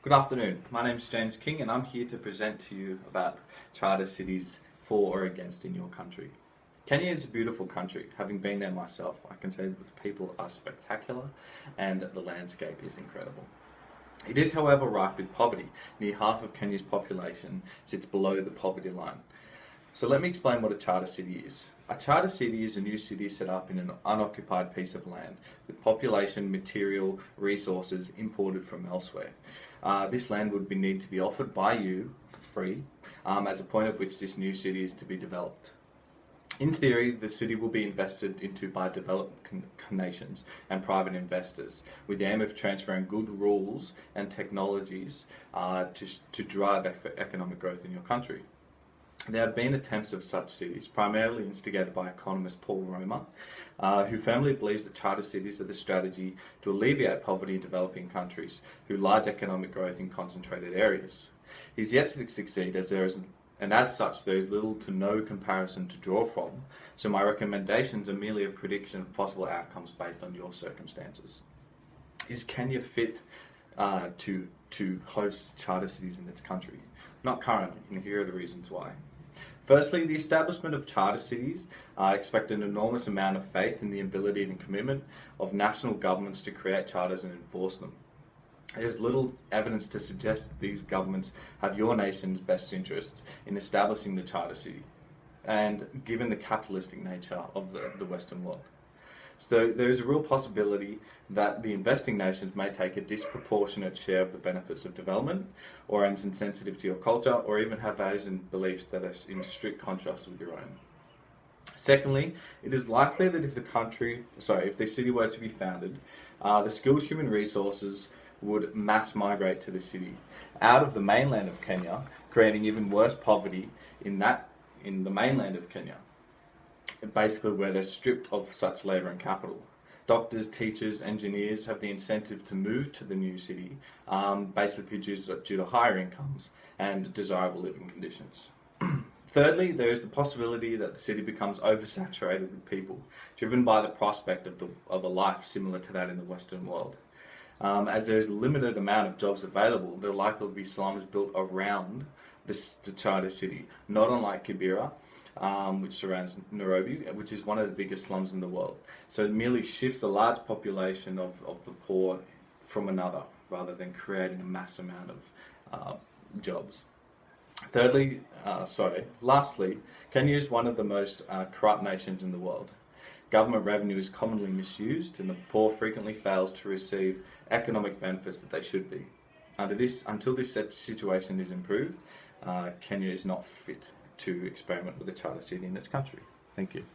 Good afternoon. My name is James King and I'm here to present to you about charter cities for or against in your country. Kenya is a beautiful country. Having been there myself, I can say that the people are spectacular and the landscape is incredible. It is, however, rife with poverty. Near half of Kenya's population sits below the poverty line. So let me explain what a charter city is. A charter city is a new city set up in an unoccupied piece of land with population, material, resources imported from elsewhere. This land would need to be offered by you for free as a point at which this new city is to be developed. In theory, the city will be invested into by developed nations and private investors with the aim of transferring good rules and technologies to drive economic growth in your country. There have been attempts of such cities, primarily instigated by economist Paul Romer, who firmly believes that charter cities are the strategy to alleviate poverty in developing countries through large economic growth in concentrated areas. He's yet to succeed as such there is little to no comparison to draw from, so my recommendations are merely a prediction of possible outcomes based on your circumstances. Is Kenya fit to host charter cities in its country? Not currently, and here are the reasons why. Firstly, the establishment of charter cities expect an enormous amount of faith in the ability and commitment of national governments to create charters and enforce them. There's little evidence to suggest that these governments have your nation's best interests in establishing the charter city, and given the capitalistic nature of the Western world. So there is a real possibility that the investing nations may take a disproportionate share of the benefits of development, or are insensitive to your culture, or even have values and beliefs that are in strict contrast with your own. Secondly, it is likely that if the city were to be founded, the skilled human resources would mass migrate to the city out of the mainland of Kenya, creating even worse poverty in the mainland of Kenya, basically where they're stripped of such labour and capital. Doctors, teachers, engineers have the incentive to move to the new city, basically due to higher incomes and desirable living conditions. Thirdly, there is the possibility that the city becomes oversaturated with people, driven by the prospect of a life similar to that in the Western world. As there is a limited amount of jobs available, there are likely to be slums built around the charter city, not unlike Kibera, which surrounds Nairobi, which is one of the biggest slums in the world. So it merely shifts a large population of the poor from another, rather than creating a mass amount of jobs. Lastly, Kenya is one of the most corrupt nations in the world. Government revenue is commonly misused, and the poor frequently fails to receive economic benefits that they should be. Until this situation is improved, Kenya is not fit to experiment with a charter city in its country. Thank you.